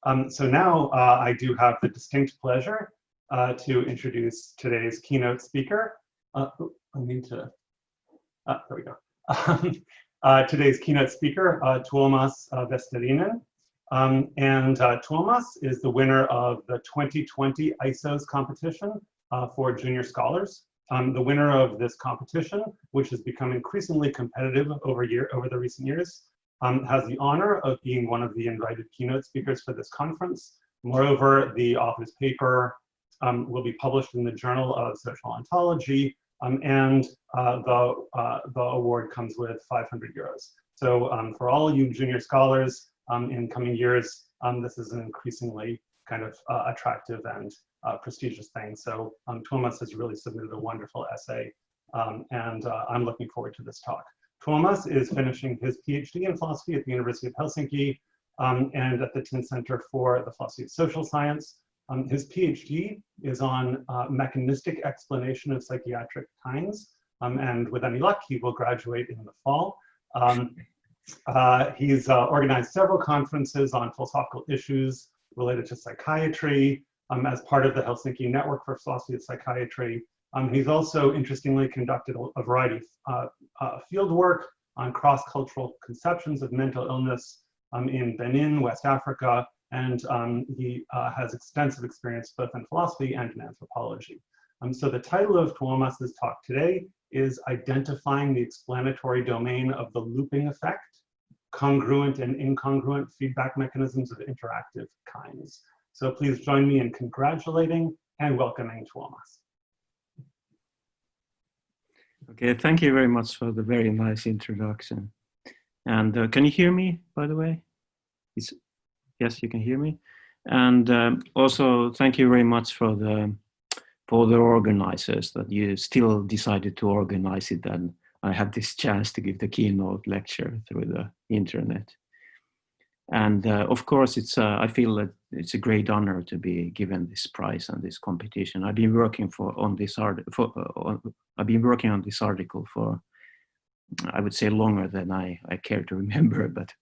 So now I do have the distinct pleasure to introduce today's keynote speaker. There we go. Today's keynote speaker, Tuomas Vesterinen. Tuomas is the winner of the 2020 ISO's competition for junior scholars. The winner of this competition, which has become increasingly competitive over the recent years, has the honor of being one of the invited keynote speakers for this conference. Moreover, the author's paper will be published in the Journal of Social Ontology, and the award comes with 500 euros. So for all you junior scholars in coming years, this is an increasingly kind of attractive and prestigious thing. So Tuomas has really submitted a wonderful essay, and I'm looking forward to this talk. Tuomas is finishing his PhD in philosophy at the University of Helsinki and at the Tin Center for the Philosophy of Social Science. His PhD is on mechanistic explanation of psychiatric kinds, and with any luck, he will graduate in the fall. He's organized several conferences on philosophical issues related to psychiatry as part of the Helsinki Network for Philosophy of Psychiatry. He's also, interestingly, conducted a variety of field work on cross-cultural conceptions of mental illness in Benin, West Africa, and he has extensive experience both in philosophy and in anthropology. So the title of Tuomas's talk today is Identifying the Explanatory Domain of the Looping Effect, Congruent and Incongruent Feedback Mechanisms of Interactive Kinds. So please join me in congratulating and welcoming Tuomas. Okay, thank you very much for the very nice introduction. And can you hear me, by the way? Yes, you can hear me. And also, thank you very much for the organizers that you still decided to organize it, and I have this chance to give the keynote lecture through the internet. And of course, I feel that it's a great honor to be given this prize and this competition. I've been working on this article for, I would say, longer than I care to remember, but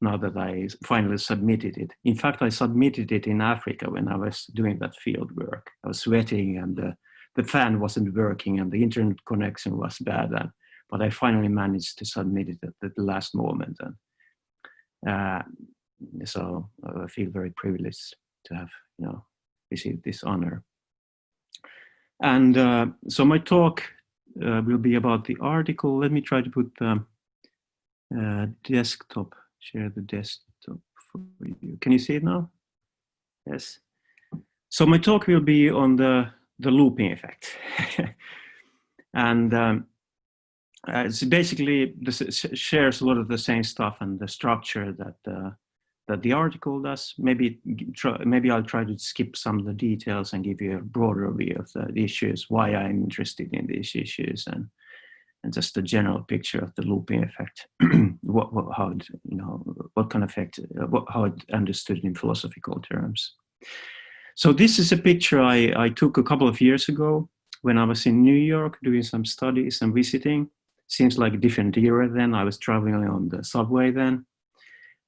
now that I finally submitted it. In fact, I submitted it in Africa when I was doing that field work. I was sweating and the fan wasn't working and the internet connection was bad, but I finally managed to submit it at the last moment. And so I feel very privileged to have, received this honor. And so my talk will be about the article. Let me try to put the desktop, share the desktop for you. Can you see it now? Yes. So my talk will be on the looping effect. And it's basically, this shares a lot of the same stuff and the structure that the article does. Maybe I'll try to skip some of the details and give you a broader view of the issues, why I'm interested in these issues, and just a general picture of the looping effect, how it understood in philosophical terms. So this is a picture I took a couple of years ago when I was in New York doing some studies and visiting. Seems like a different era then. I was traveling on the subway then.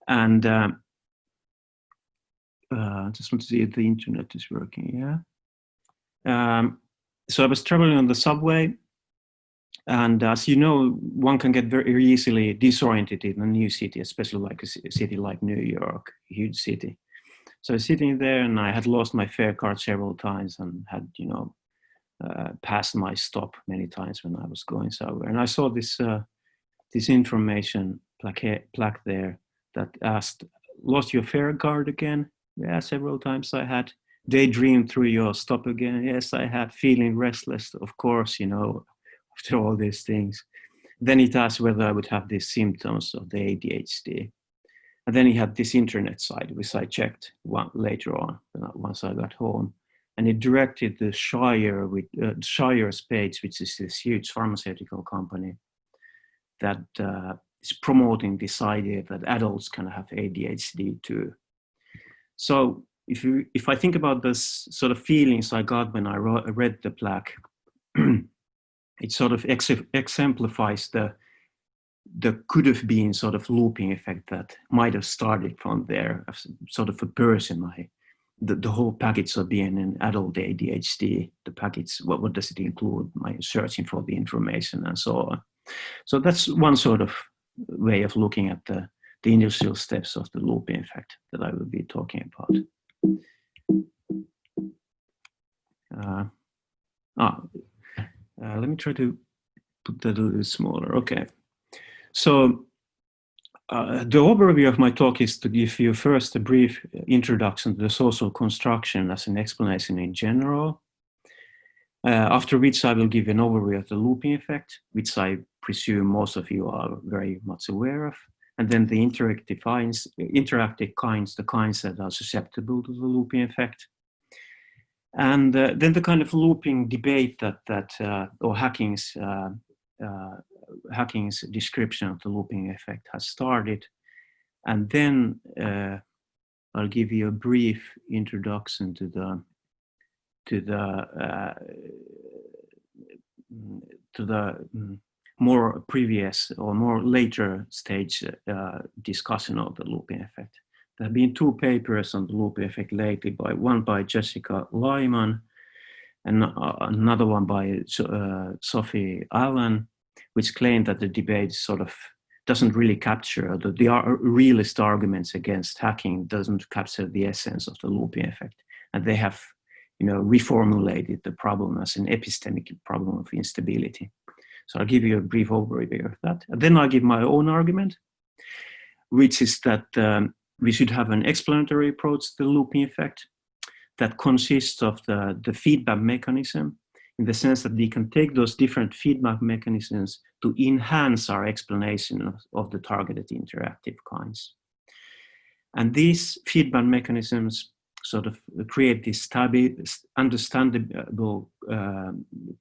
And just want to see if the internet is working, yeah. So I was traveling on the subway, and as you know, one can get very easily disoriented in a new city, especially like a city like New York, a huge city. So I was sitting there and I had lost my fare card several times and had, passed my stop many times when I was going somewhere. And I saw this information plaque there that asked, lost your fare card again? Yeah, several times I had. Daydreamed through your stop again? Yes, I had. Feeling restless, of course, after all these things. Then it asked whether I would have these symptoms of the ADHD. And then he had this internet site, which I checked later on, once I got home. And it directed the Shire's page, which is this huge pharmaceutical company that is promoting this idea that adults can have ADHD too. So if I think about this sort of feelings I got when I read the plaque, it sort of exemplifies there could have been sort of looping effect that might have started from there, as sort of a person. The whole package of being an adult ADHD, the package, what does it include? My searching for the information and so on. So that's one sort of way of looking at the initial steps of the looping effect that I will be talking about. Let me try to put that a little smaller. Okay. So the overview of my talk is to give you first a brief introduction to the social construction as an explanation in general, after which I will give an overview of the looping effect, which I presume most of you are very much aware of, and then the interactive kinds, the kinds that are susceptible to the looping effect. And then the kind of looping debate or Hacking's description of the looping effect has started. And then I'll give you a brief introduction to the more previous or more later stage discussion of the looping effect. There have been two papers on the looping effect lately, one by Jessica Lyman and another one by Sophie Allen, which claim that the debate sort of doesn't really capture, the realist arguments against hacking doesn't capture the essence of the looping effect. And they have, reformulated the problem as an epistemic problem of instability. So I'll give you a brief overview of that. And then I'll give my own argument, which is that we should have an explanatory approach to the looping effect that consists of the feedback mechanism, in the sense that we can take those different feedback mechanisms to enhance our explanation of the targeted interactive kinds. And these feedback mechanisms sort of create this understandable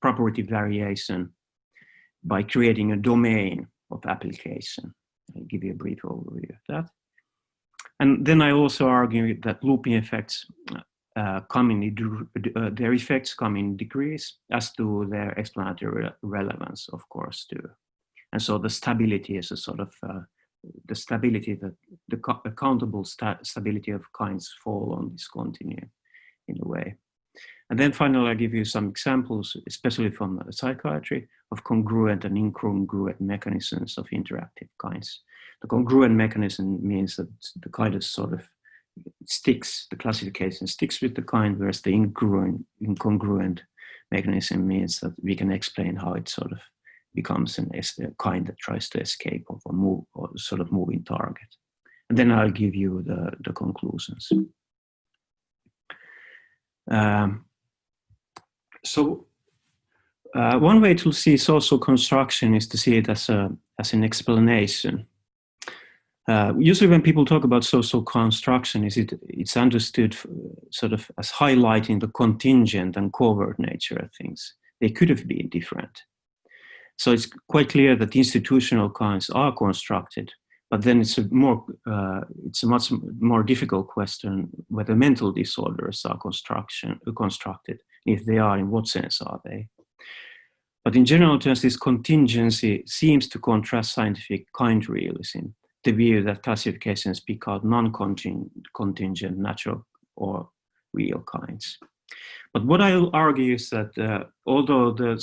property variation by creating a domain of application. I'll give you a brief overview of that. And then I also argue that looping effects their effects come in degrees, as do their explanatory relevance, of course, too. And so the stability is a sort of the stability that the accountable stability of kinds fall on this continuum in a way. And then finally, I'll give you some examples, especially from psychiatry, of congruent and incongruent mechanisms of interactive kinds. The congruent mechanism means that the kind of sort of sticks, the classification sticks with the kind, whereas the incongruent mechanism means that we can explain how it sort of becomes a kind that tries to escape of a move or sort of moving target. And then I'll give you the conclusions. One way to see social construction is to see it as an explanation. Usually when people talk about social construction, it's understood sort of as highlighting the contingent and covert nature of things. They could have been different. So it's quite clear that institutional kinds are constructed, but then it's a much more difficult question whether mental disorders are constructed. If they are, in what sense are they? But in general terms, this contingency seems to contrast scientific kind realism, the view that classifications pick out non-contingent, natural or real kinds. But what I'll argue is that although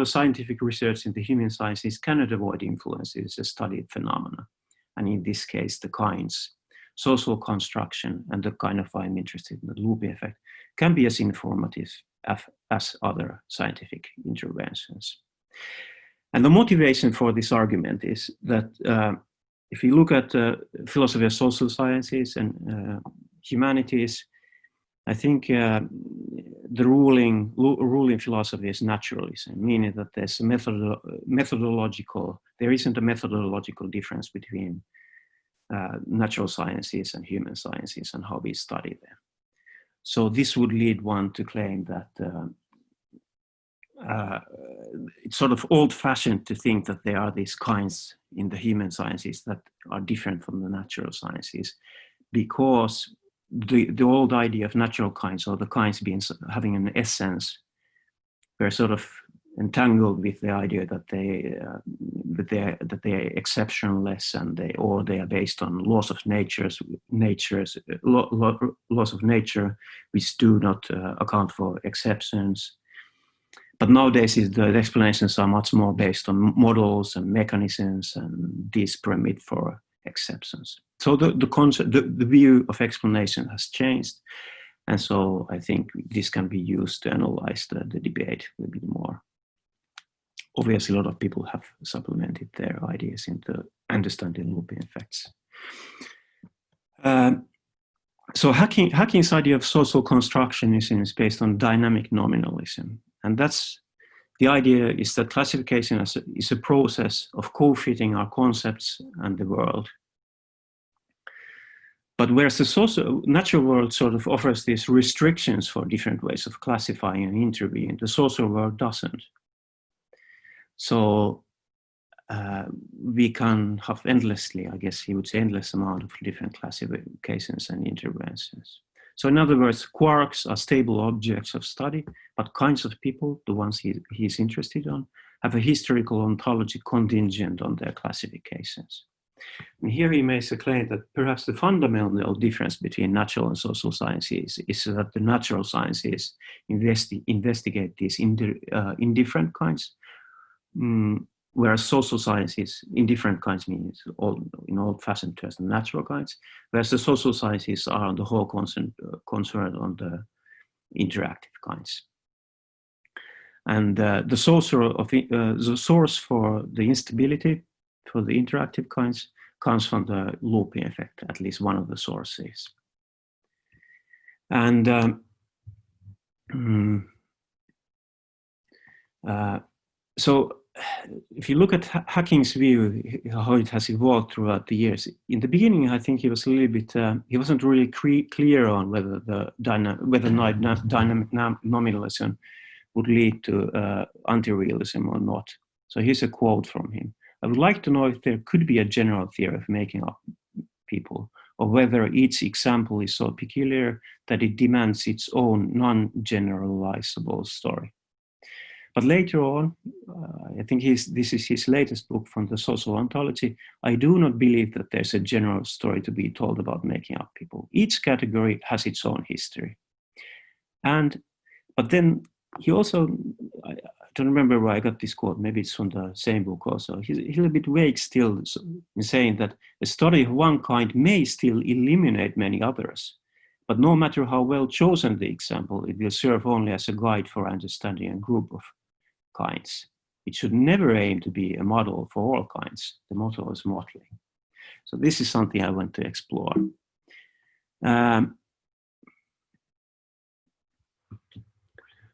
scientific research in the human sciences cannot avoid influences of studied phenomena, and in this case, the kinds, social construction and the kind of I'm interested in the looping effect can be as informative as other scientific interventions. And the motivation for this argument is that if you look at philosophy of social sciences and humanities, I think the ruling philosophy is naturalism, meaning that there's a there isn't a methodological difference between natural sciences and human sciences and how we study them. So this would lead one to claim that it's sort of old-fashioned to think that there are these kinds in the human sciences that are different from the natural sciences, because the old idea of natural kinds, or the kinds having an essence, were sort of entangled with the idea that that they are exceptionless, and they are based on laws of laws of nature, which do not account for exceptions. But nowadays, the explanations are much more based on models and mechanisms, and these permit for exceptions. So the concept, the view of explanation has changed, and so I think this can be used to analyze the debate a bit more. Obviously, a lot of people have supplemented their ideas into understanding looping effects. So Hacking's idea of social constructionism is based on dynamic nominalism. And that's the idea is that classification is a process of co-fitting our concepts and the world. But whereas the natural world sort of offers these restrictions for different ways of classifying and interviewing, the social world doesn't. So we can have endlessly, I guess you would say, endless amount of different classifications and interventions. So in other words, quarks are stable objects of study, but kinds of people, the ones he's interested on, have a historical ontology contingent on their classifications. And here he makes a claim that perhaps the fundamental difference between natural and social sciences is that the natural sciences investigate these indifferent kinds, whereas social sciences, indifferent kinds means in old-fashioned terms, the natural kinds, whereas the social sciences are on the whole concerned on the interactive kinds. And the source for the instability for the interactive kinds comes from the looping effect, at least one of the sources. And so if you look at Hacking's view, how it has evolved throughout the years, in the beginning, I think he was a little bit, he wasn't really clear on whether dynamic nominalism would lead to anti-realism or not. So here's a quote from him. I would like to know if there could be a general theory of making up people, or whether each example is so peculiar that it demands its own non-generalizable story. But later on, I think this is his latest book from the social ontology. I do not believe that there's a general story to be told about making up people. Each category has its own history. But then he also, I don't remember where I got this quote, maybe it's from the same book also. He's a little bit vague still in saying that a study of one kind may still eliminate many others. But no matter how well chosen the example, it will serve only as a guide for understanding a group of kinds. It should never aim to be a model for all kinds. The motto is modeling. So this is something I want to explore.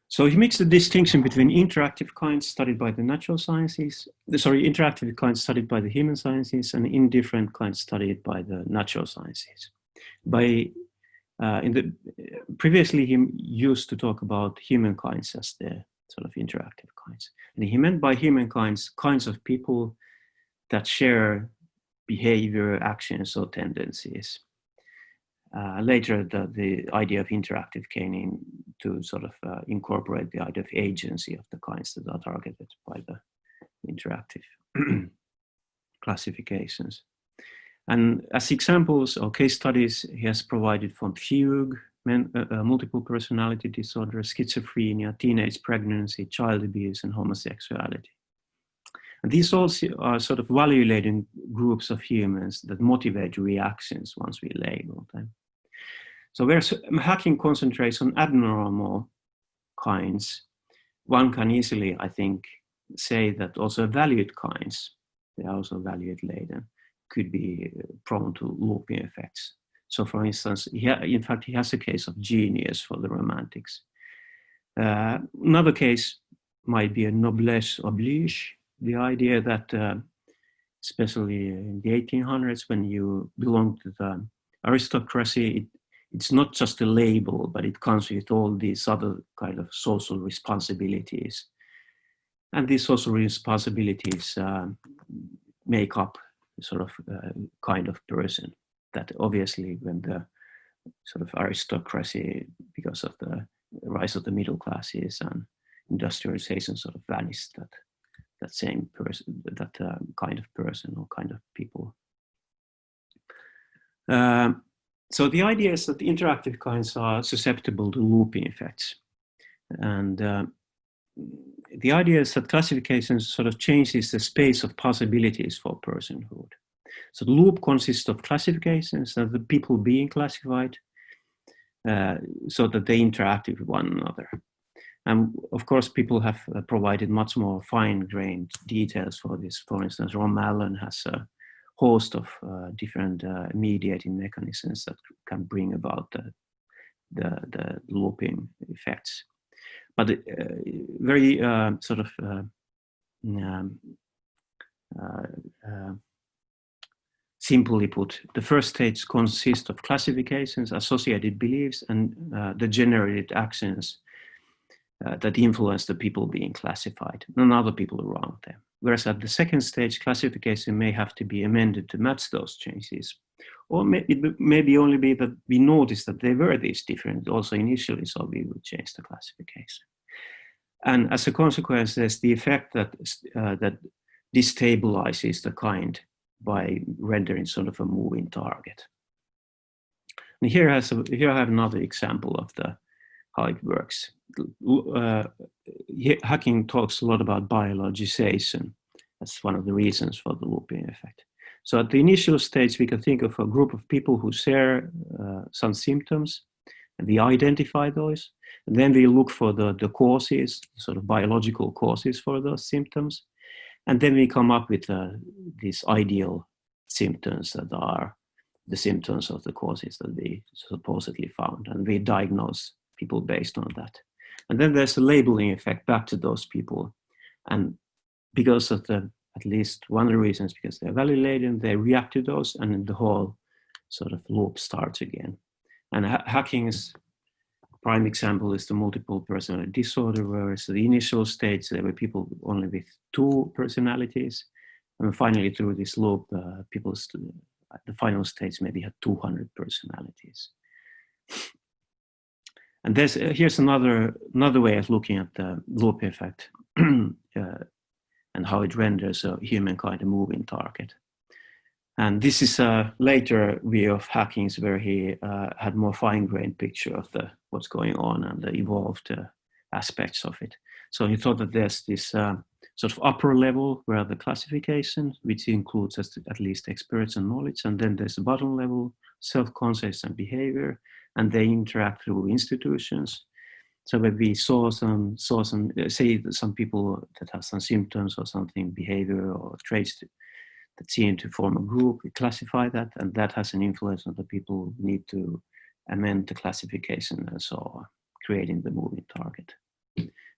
So he makes the distinction between interactive kinds studied by the natural sciences, interactive kinds studied by the human sciences, and indifferent kinds studied by the natural sciences. Previously, he used to talk about human kinds as the sort of interactive kinds. And he meant by human kinds of people that share behavior, actions, or tendencies. Later, the idea of interactive came in to sort of incorporate the idea of agency of the kinds that are targeted by the interactive classifications. And as examples or case studies, he has provided from fugue, multiple personality disorder, schizophrenia, teenage pregnancy, child abuse, and homosexuality. And these also are sort of value-laden groups of humans that motivate reactions once we label them. So whereas Hacking concentrates on abnormal kinds, one can easily, I think, say that also valued kinds, they are also value-laden, could be prone to looping effects. So for instance, in fact, he has a case of genius for the romantics. Another case might be a noblesse oblige, the idea that, especially in the 1800s, when you belong to the aristocracy, it's not just a label, but it comes with all these other kind of social responsibilities. And these social responsibilities make up sort of kind of person that obviously when the sort of aristocracy, because of the rise of the middle classes and industrialization sort of vanished, that that same person, that kind of person or kind of people. So the idea is that the interactive kinds are susceptible to looping effects. And the idea is that classification sort of changes the space of possibilities for personhood. So the loop consists of classifications and the people being classified so that they interact with one another. And of course, people have provided much more fine-grained details for this. For instance, Ron Mallon has a host of different mediating mechanisms that can bring about the looping effects. But very sort of simply put, the first stage consists of classifications, associated beliefs, and the generated actions that influence the people being classified and other people around them. Whereas at the second stage, classification may have to be amended to match those changes. Or it may only be that we noticed that they were these different also initially, so we would change the classification. And as a consequence, there's the effect that, that destabilizes the kind by rendering sort of a moving target. And here I have another example of how it works. Hacking talks a lot about biologization. That's one of the reasons for the looping effect. So at the initial stage, we can think of a group of people who share some symptoms, and we identify those. And then we look for the causes, sort of biological causes for those symptoms. And then we come up with these ideal symptoms that are the symptoms of the causes that we supposedly found. And we diagnose people based on that. And then there's a labeling effect back to those people. And because of at least one of the reasons, because they're validated, they react to those, and then the whole sort of loop starts again. And hacking's prime example is the multiple personality disorder, where it's the initial stage, there were people only with 2 personalities. And finally, through this loop, people at the final stage maybe had 200 personalities. And here's another way of looking at the loop effect and how it renders a humankind a moving target. And this is a later view of Hacking's, where he had more fine-grained picture of what's going on and the evolved aspects of it. So he thought that there's this sort of upper level where the classification, which includes at least experience and knowledge, and then there's the bottom level, self-concepts and behavior, and they interact through institutions. So when we saw some say some people that have some symptoms or something, behavior or traits that seem to form a group, we classify that, and that has an influence on the people who need to amend the classification, and so creating the moving target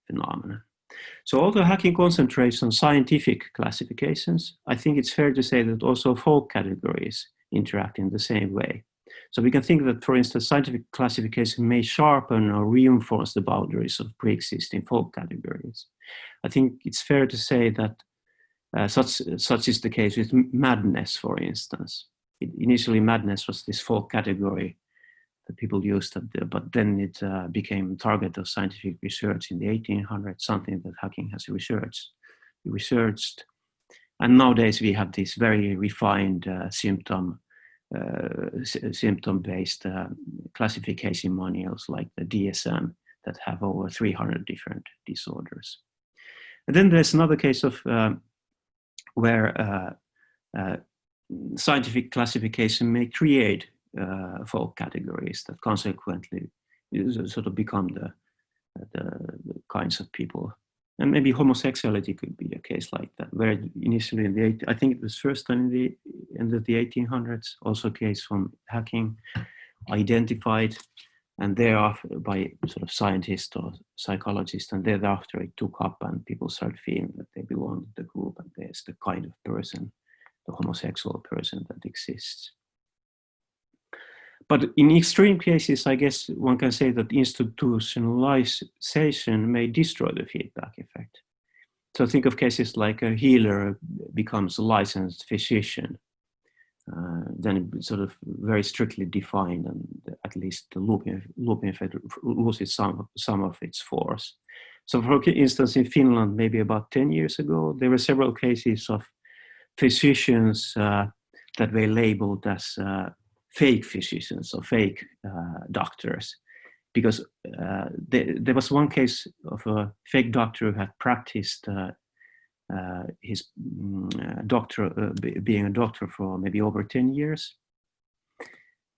phenomenon. So although hacking concentrates on scientific classifications, I think it's fair to say that also folk categories interact in the same way. So we can think that, for instance, scientific classification may sharpen or reinforce the boundaries of pre-existing folk categories. I think it's fair to say that such is the case with madness, for instance. Initially, madness was this folk category that people used, but then it became a target of scientific research in the 1800s, something that hacking has researched. And nowadays we have these very refined symptom-based classification manuals like the DSM that have over 300 different disorders. And then there's another case of where scientific classification may create folk categories that consequently sort of become the kinds of people. And maybe homosexuality could be a case like that, where initially I think it was first in the end of the 1800s, also a case from hacking, identified, and thereafter by sort of scientists or psychologists, and thereafter it took up and people started feeling that they belong to the group and there's the kind of person, the homosexual person that exists. But in extreme cases, I guess one can say that institutionalization may destroy the feedback effect. So think of cases like a healer becomes a licensed physician. Then it's sort of very strictly defined, and at least the looping effect loses some of its force. So for instance, in Finland, maybe about 10 years ago, there were several cases of physicians that were labeled as fake physicians or fake doctors, because there was one case of a fake doctor who had practiced his being a doctor for maybe over 10 years.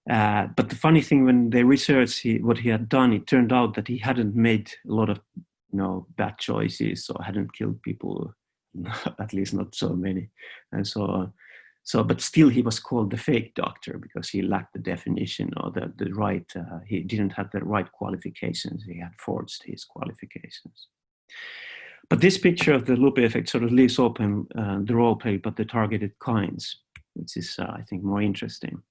But the funny thing, when they researched what he had done, it turned out that he hadn't made a lot of bad choices, or hadn't killed people, at least not so many, and so on. So, but still he was called the fake doctor because he lacked the definition or the right, he didn't have the right qualifications, he had forged his qualifications. But this picture of the loop effect sort of leaves open the role play, but the targeted kinds, which is, I think, more interesting.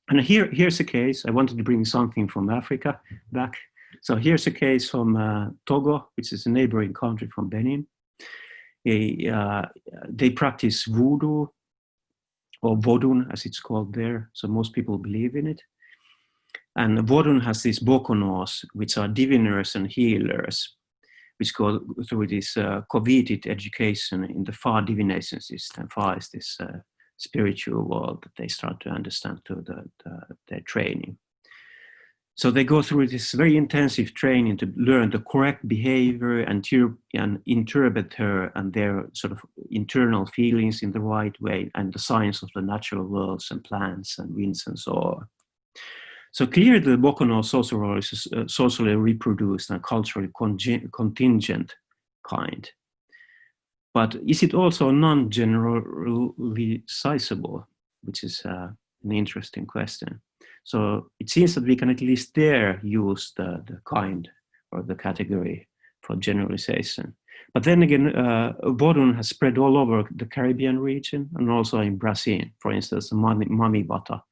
And here's a case. I wanted to bring something from Africa back. So here's a case from Togo, which is a neighboring country from Benin. They practice voodoo, or vodun, as it's called there. So most people believe in it. And vodun has these bokonos, which are diviners and healers, which go through this coveted education in the Fa divination system. Fa is this spiritual world that they start to understand through their training. So they go through this very intensive training to learn the correct behavior and interpret her and their sort of internal feelings in the right way, and the science of the natural worlds and plants and winds and so on. So clearly the Bokono social role is a socially reproduced and culturally contingent kind. But is it also non-generally sizable, which is an interesting question. So it seems that we can at least there use the kind or the category for generalization. But then again, Vodun has spread all over the Caribbean region and also in Brazil. For instance, the Mamibata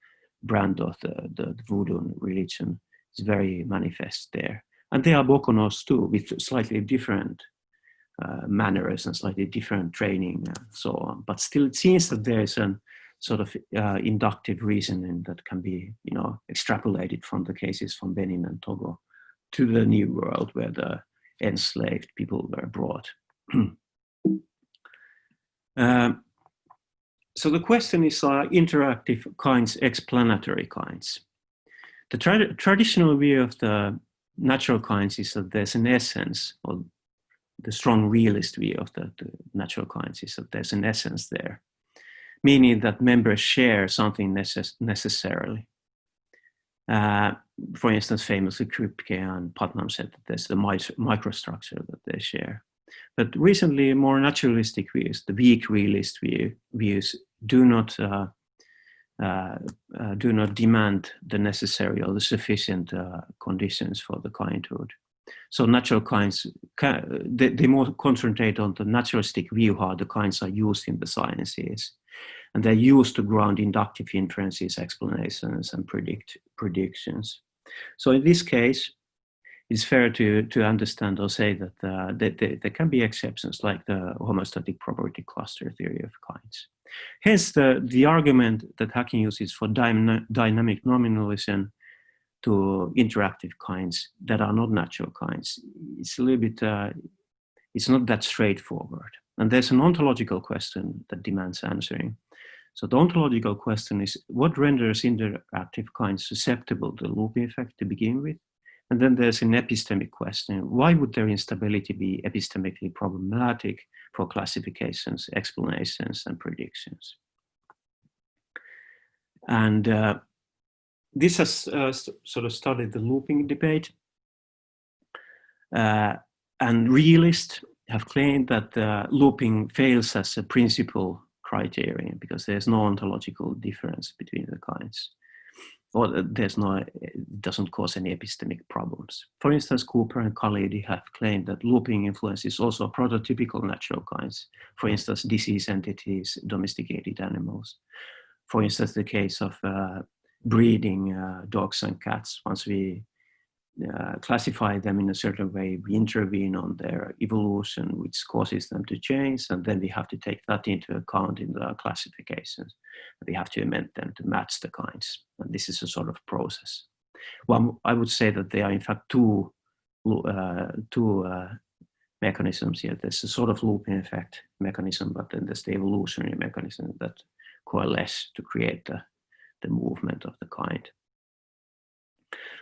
brand of the voodoo religion is very manifest there. And there are Bokonos too, with slightly different manners and slightly different training and so on. But still it seems that there is a sort of inductive reasoning that can be, extrapolated from the cases from Benin and Togo to the New World where the enslaved people were brought. So the question is interactive kinds, explanatory kinds. The traditional view of the natural kinds is that there's an essence, or the strong realist view of the natural kinds is that there's an essence there, meaning that members share something necessarily. For instance, famously Kripke and Putnam said that there's the microstructure that they share. But recently, more naturalistic views, the weak realist views, do not demand the necessary or the sufficient conditions for the kindhood. So natural kinds, they more concentrate on the naturalistic view, how the kinds are used in the sciences. And they're used to ground inductive inferences, explanations, and predictions. So in this case, it's fair to understand or say that there can be exceptions, like the homostatic property cluster theory of kinds. Hence, the argument that Hacking uses for dynamic nominalism to interactive kinds that are not natural kinds, it's a little bit, it's not that straightforward. And there's an ontological question that demands answering. So the ontological question is, what renders interactive kinds susceptible to the looping effect to begin with? And then there's an epistemic question. Why would their instability be epistemically problematic for classifications, explanations, and predictions? And this has sort of started the looping debate. And realists have claimed that looping fails as a principal criterion because there's no ontological difference between the kinds, or it doesn't cause any epistemic problems. For instance, Cooper and Khalidi have claimed that looping influences also prototypical natural kinds. For instance, disease entities, domesticated animals. For instance, the case of breeding dogs and cats. Once we classify them in a certain way, we intervene on their evolution, which causes them to change, and then we have to take that into account in the classifications. We have to amend them to match the kinds, and this is a sort of process. Well, I would say that there are in fact two mechanisms here. There's a sort of looping effect mechanism, but then there's the evolutionary mechanism that coalesce to create the movement of the kind.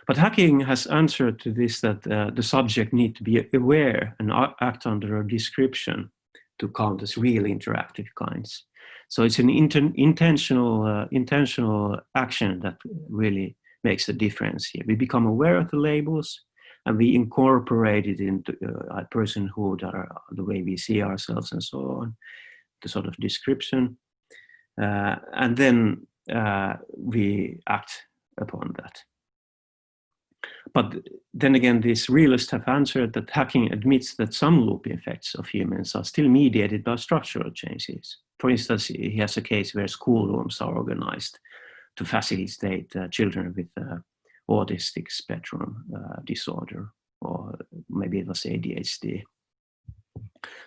But hacking has answered to this that the subject need to be aware and act under a description to count as real interactive kinds. So it's an intentional action that really makes a difference here. We become aware of the labels and we incorporate it into our personhood, the way we see ourselves and so on, the sort of description. And then we act upon that. But then again, these realists have answered that hacking admits that some looping effects of humans are still mediated by structural changes. For instance, he has a case where schoolrooms are organized to facilitate children with autistic spectrum disorder, or maybe it was ADHD.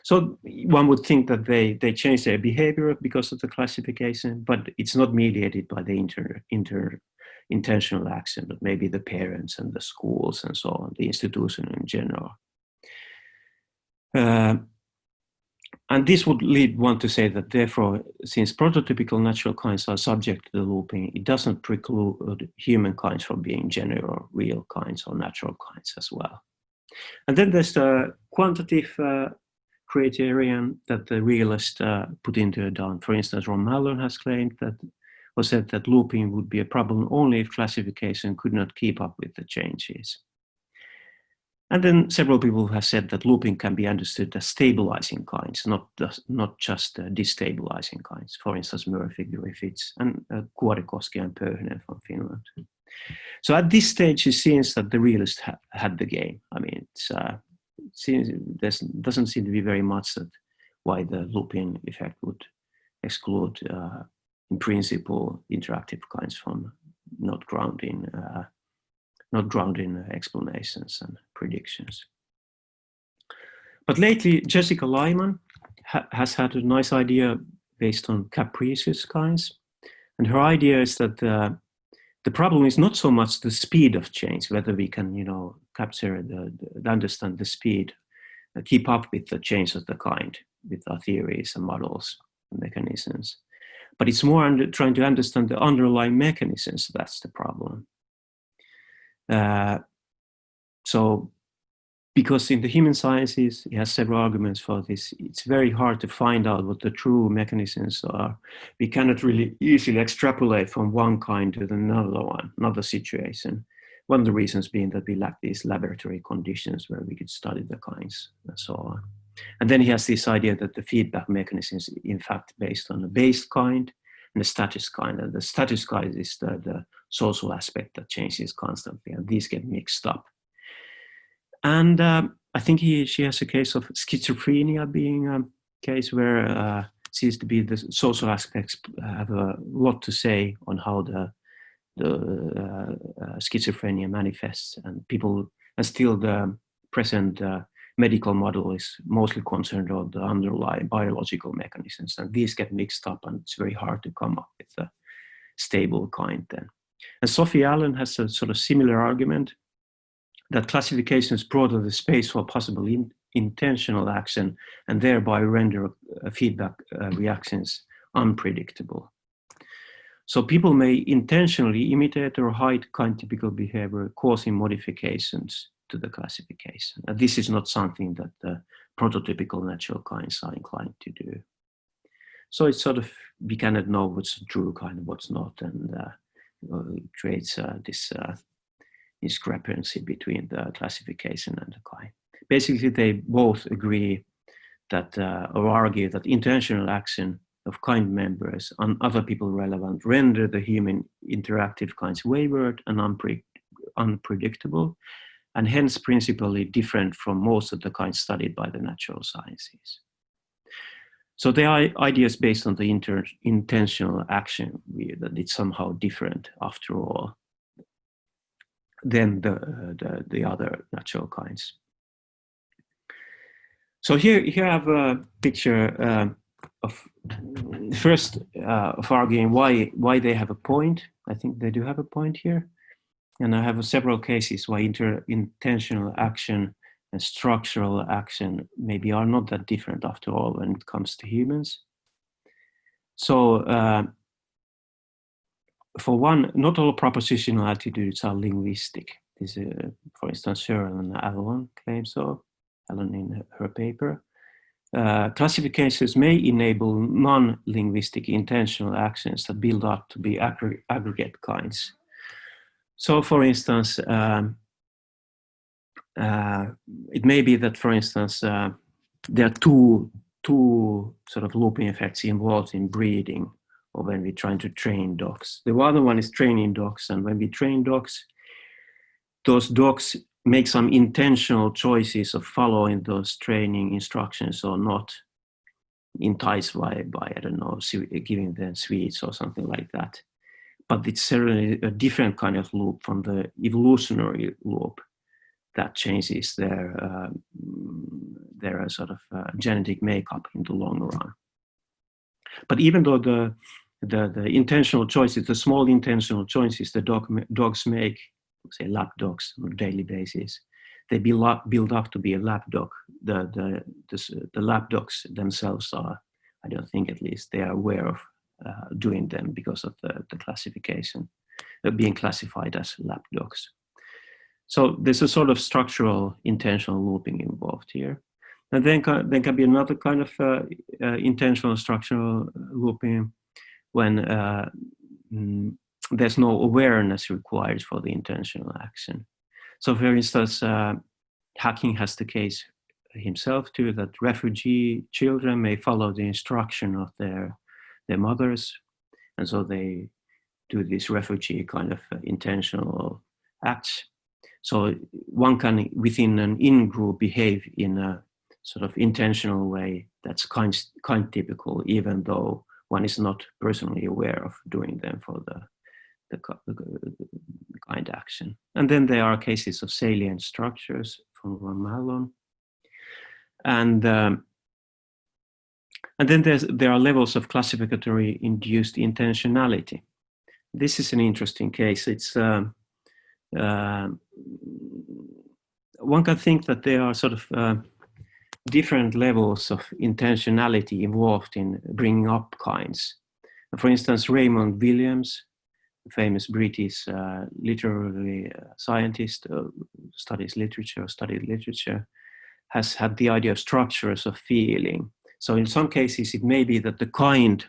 So one would think that they change their behavior because of the classification, but it's not mediated by the intentional action, but maybe the parents and the schools and so on, the institution in general. And this would lead one to say that therefore, since prototypical natural kinds are subject to the looping, it doesn't preclude human kinds from being general, real kinds or natural kinds as well. And then there's the quantitative criterion that the realist put into account. For instance, Ron Mallon has claimed that, or said that looping would be a problem only if classification could not keep up with the changes. And then several people have said that looping can be understood as stabilizing kinds, not just destabilizing kinds. For instance, Murphy, Griffiths, and Kuorikoski and Pöyhönen from Finland. So at this stage, it seems that the realists had the game. I mean, there doesn't seem to be very much that why the looping effect would exclude, in principle, interactive kinds from not grounding explanations and predictions. But lately, Jessica Lyman has had a nice idea based on capricious kinds. And her idea is that the problem is not so much the speed of change, whether we can, capture understand the speed, keep up with the change of the kind with our theories and models and mechanisms. But it's more trying to understand the underlying mechanisms. That's the problem. So, because in the human sciences, it has several arguments for this, it's very hard to find out what the true mechanisms are. We cannot really easily extrapolate from one kind to another situation. One of the reasons being that we lack these laboratory conditions where we could study the kinds and so on. And then he has this idea that the feedback mechanism is in fact based on a base kind and a status kind. And the status kind is the social aspect that changes constantly, and these get mixed up. And I think she has a case of schizophrenia being a case where seems to be the social aspects have a lot to say on how the schizophrenia manifests, and still the present medical model is mostly concerned on the underlying biological mechanisms, and these get mixed up, and it's very hard to come up with a stable kind then. And Sophie Allen has a sort of similar argument that classifications broaden the space for possible intentional action and thereby render feedback reactions unpredictable. So people may intentionally imitate or hide kind-typical behavior, causing modifications to the classification. And this is not something that the prototypical natural kinds are inclined to do. So it's sort of, we cannot know what's true kind and what's not, and it creates this discrepancy between the classification and the kind. Basically, they both agree that, or argue that intentional action of kind members on other people relevant render the human interactive kinds wayward and unpredictable, and hence principally different from most of the kinds studied by the natural sciences. So the idea is based on the intentional action, that it's somehow different after all than the other natural kinds. So here I have a picture of arguing why they have a point. I think they do have a point here. And I have several cases why intentional action and structural action maybe are not that different after all when it comes to humans. So for one, not all propositional attitudes are linguistic. This, for instance, Searle and Allen claim so, Allen in her paper. Classifications may enable non-linguistic intentional actions that build up to be aggregate kinds. So, for instance, it may be that, for instance, there are two sort of looping effects involved in breeding, or when we're trying to train dogs. The other one is training dogs, and when we train dogs, those dogs make some intentional choices of following those training instructions or not, enticed by I don't know, giving them sweets or something like that. But it's certainly a different kind of loop from the evolutionary loop that changes their sort of genetic makeup in the long run. But even though the intentional choices, the small intentional choices the dogs make, say lap dogs on a daily basis, they build up to be a lap dog. The lap dogs themselves are, I don't think at least, they are aware of doing them because of the classification, being classified as lap dogs. So there's a sort of structural intentional looping involved here. And then can be another kind of intentional structural looping when there's no awareness required for the intentional action. So for instance, Hacking has the case himself too, that refugee children may follow the instruction of their mothers, and so they do this refugee kind of intentional acts. So one can, within an in-group, behave in a sort of intentional way that's kind typical, even though one is not personally aware of doing them for the kind action. And then there are cases of salient structures from Van Malon. And then there are levels of classificatory induced intentionality. This is an interesting case. It's one can think that there are sort of different levels of intentionality involved in bringing up kinds. For instance, Raymond Williams, famous British literary scientist, studied literature, has had the idea of structures of feeling. So in some cases, it may be that the kind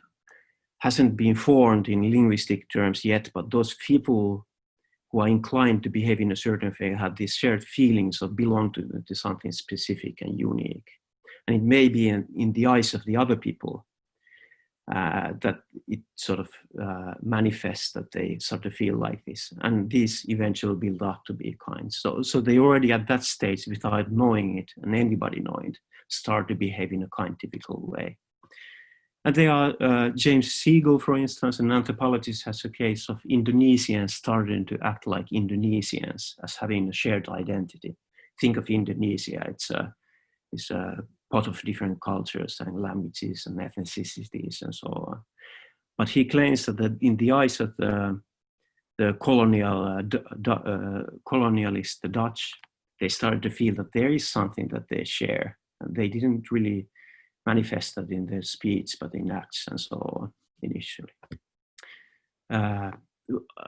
hasn't been formed in linguistic terms yet, but those people who are inclined to behave in a certain way have these shared feelings of belong to something specific and unique. And it may be in the eyes of the other people that it sort of manifests that they sort of feel like this. And these eventually build up to be kind. So they already at that stage, without knowing it and anybody knowing it, start to behave in a kind typical way. And there are James Siegel, for instance, an anthropologist, has a case of Indonesians starting to act like Indonesians as having a shared identity. Think of Indonesia, it's a pot of different cultures and languages and ethnicities and so on. But he claims that in the eyes of the colonialist Dutch, they started to feel that there is something that they share. And they didn't really manifest that in their speech, but in acts and so on initially. I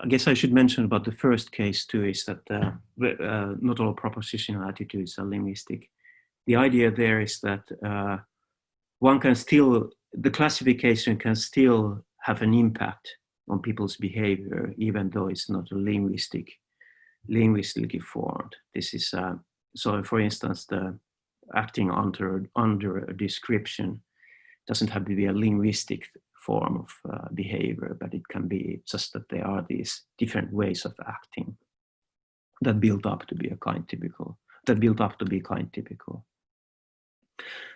guess I should mention about the first case too, is that not all propositional attitudes are linguistic. The idea there is that one can still, the classification can still have an impact on people's behavior, even though it's not linguistically formed. This is, so for instance, the acting under a description doesn't have to be a linguistic form of behavior, but it can be just that there are these different ways of acting that build up to be kind typical.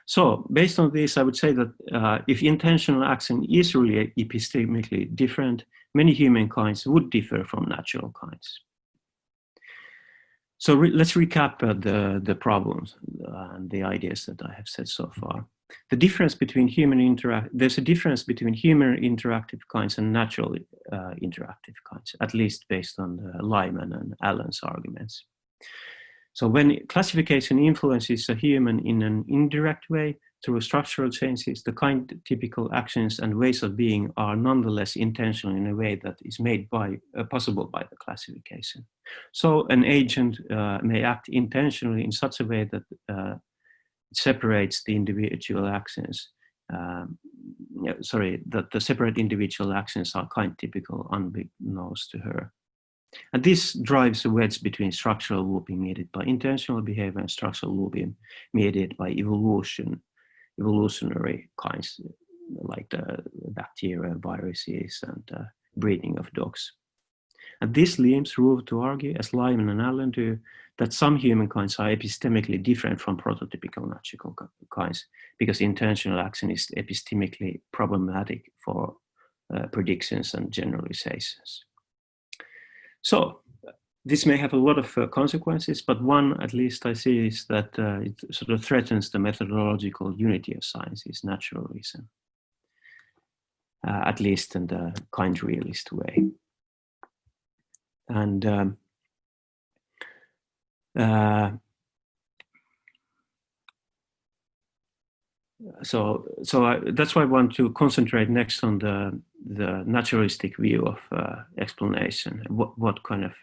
So based on this, I would say that if intentional action is really epistemically different, many human kinds would differ from natural kinds. So let's recap the problems and the ideas that I have said so far. The difference between there's a difference between human interactive kinds and natural interactive kinds, at least based on Lyman and Allen's arguments. So when classification influences a human in an indirect way through structural changes, the kind typical actions and ways of being are nonetheless intentional in a way that is made possible by the classification. So an agent may act intentionally in such a way that it separates the individual actions. That the separate individual actions are kind typical unbeknownst to her. And this drives a wedge between structural looping mediated by intentional behavior and structural looping mediated by evolutionary kinds, like the bacteria, viruses, and breeding of dogs. And this leaves room to argue, as Lyman and Allen do, that some human kinds are epistemically different from prototypical natural kinds, because intentional action is epistemically problematic for predictions and generalizations. So this may have a lot of consequences, but one at least I see is that it sort of threatens the methodological unity of sciences, naturalism, at least in the kind realist way. And that's why I want to concentrate next on the naturalistic view of explanation, what kind of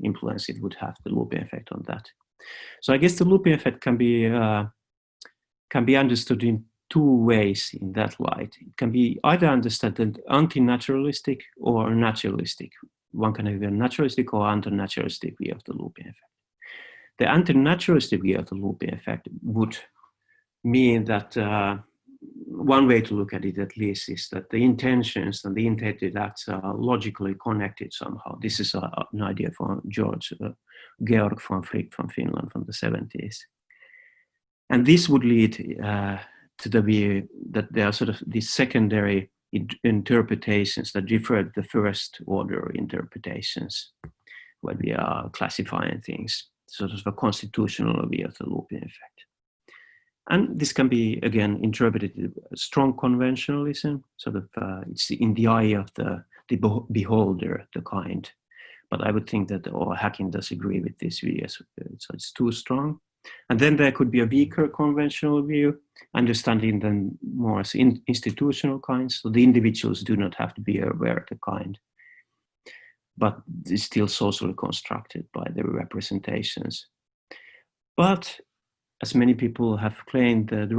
influence it would have, the looping effect on that. So I guess the looping effect can be understood in two ways in that light. It can be either understood as anti-naturalistic or naturalistic. One can have a naturalistic or anti-naturalistic view of the looping effect. The anti-naturalistic view of the looping effect would mean that one way to look at it at least is that the intentions and the intended acts are logically connected somehow. This is an idea from Georg von Frick from Finland from the 70s. And this would lead to the view that there are sort of these secondary interpretations that differ the first order interpretations when we are classifying things, sort of a constitutional view of the looping effect. And this can be, again, interpreted as strong conventionalism, sort of it's in the eye of the beholder, the kind. But I would think that Hacking does agree with this view, so it's too strong. And then there could be a weaker conventional view, understanding them more as institutional kinds. So the individuals do not have to be aware of the kind, but it's still socially constructed by the representations. But as many people have claimed, the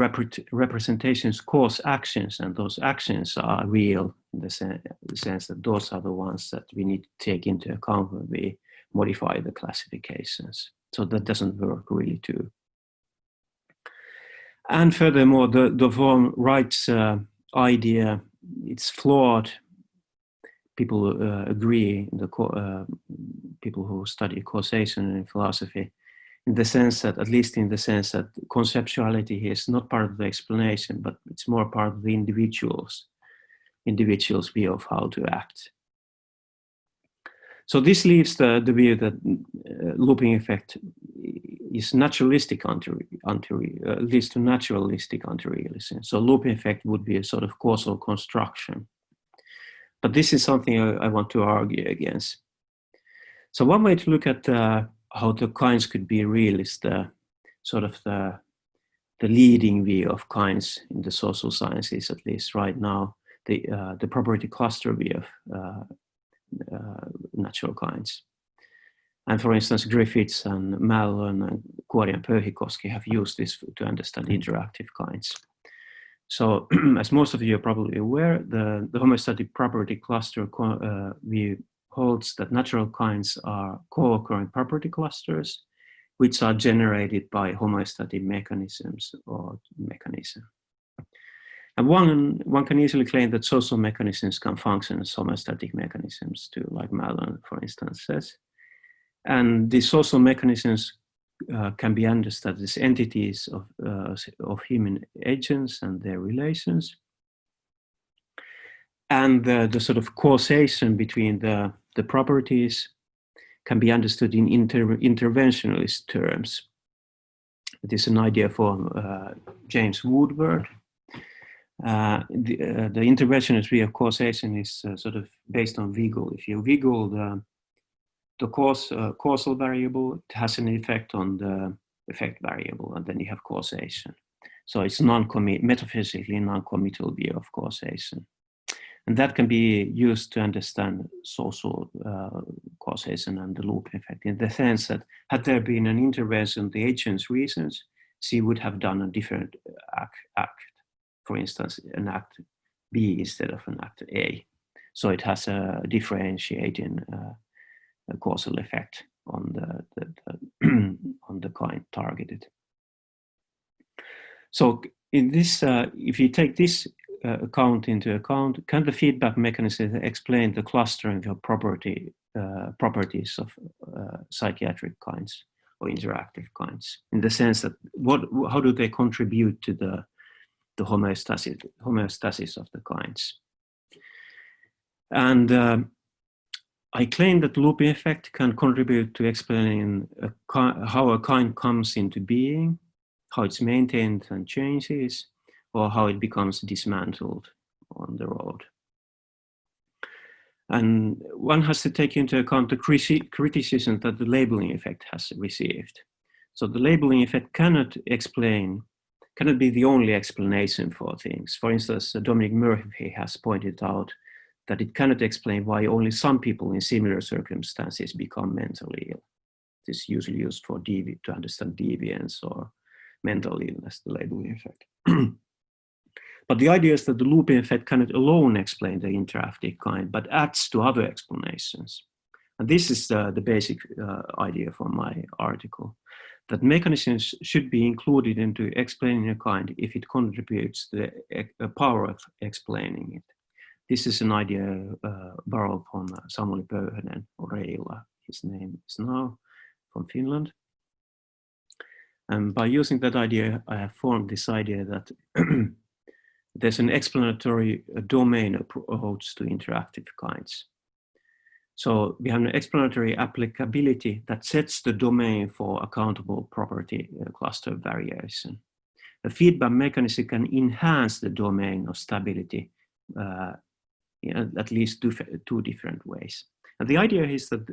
representations cause actions, and those actions are real in the sense that those are the ones that we need to take into account when we modify the classifications. So that doesn't work really too. And furthermore, the von Wright's idea, it's flawed. People agree, people who study causation in philosophy, in the sense that, at least in the sense that conceptuality is not part of the explanation, but it's more part of the individual's view of how to act. So this leaves the view that looping effect is naturalistic leads to naturalistic anti-realism. So looping effect would be a sort of causal construction. But this is something I want to argue against. So one way to look at how the kinds could be real is the leading view of kinds in the social sciences, at least right now, the property cluster view of natural kinds. And for instance, Griffiths and Mallon and Kuori and Pöyhikoski have used this to understand interactive kinds. So as most of you are probably aware, the homeostatic property cluster view holds that natural kinds are co-occurring property clusters, which are generated by homeostatic mechanisms or mechanism. And one can easily claim that social mechanisms can function as homeostatic mechanisms too, like Mallon, for instance, says. And the social mechanisms can be understood as entities of human agents and their relations. And the sort of causation between the properties can be understood in interventionalist terms. It is an idea from James Woodward. The interventionist view of causation is sort of based on wiggle. If you wiggle the causal variable, it has an effect on the effect variable, and then you have causation. So it's metaphysically non-committal view of causation. And that can be used to understand social causation and the loop effect, in the sense that had there been an intervention of the agent's reasons, she would have done a different act. For instance, an act B instead of an act A. So it has a differentiating a causal effect on on the kind targeted. So in this, if you take this account into account, can the feedback mechanism explain the clustering of properties of psychiatric kinds or interactive kinds, in the sense that how do they contribute to the homeostasis of the kinds? And I claim that looping effect can contribute to explaining how a kind comes into being, how it's maintained and changes, or how it becomes dismantled on the road. And one has to take into account the criticism that the labeling effect has received. So the labeling effect cannot be the only explanation for things. For instance, Dominic Murphy has pointed out that it cannot explain why only some people in similar circumstances become mentally ill. This is usually used for to understand deviance or mental illness, the labeling effect. But the idea is that the looping effect cannot alone explain the interactive kind, but adds to other explanations. And this is the basic idea for my article, that mechanisms should be included into explaining a kind if it contributes to the power of explaining it. This is an idea borrowed from Samuli Pöyhönen, or Reila, his name is now, from Finland. And by using that idea, I have formed this idea that there's an explanatory domain approach to interactive kinds. So we have an explanatory applicability that sets the domain for accountable property cluster variation. The feedback mechanism can enhance the domain of stability at least two different ways. And the idea is that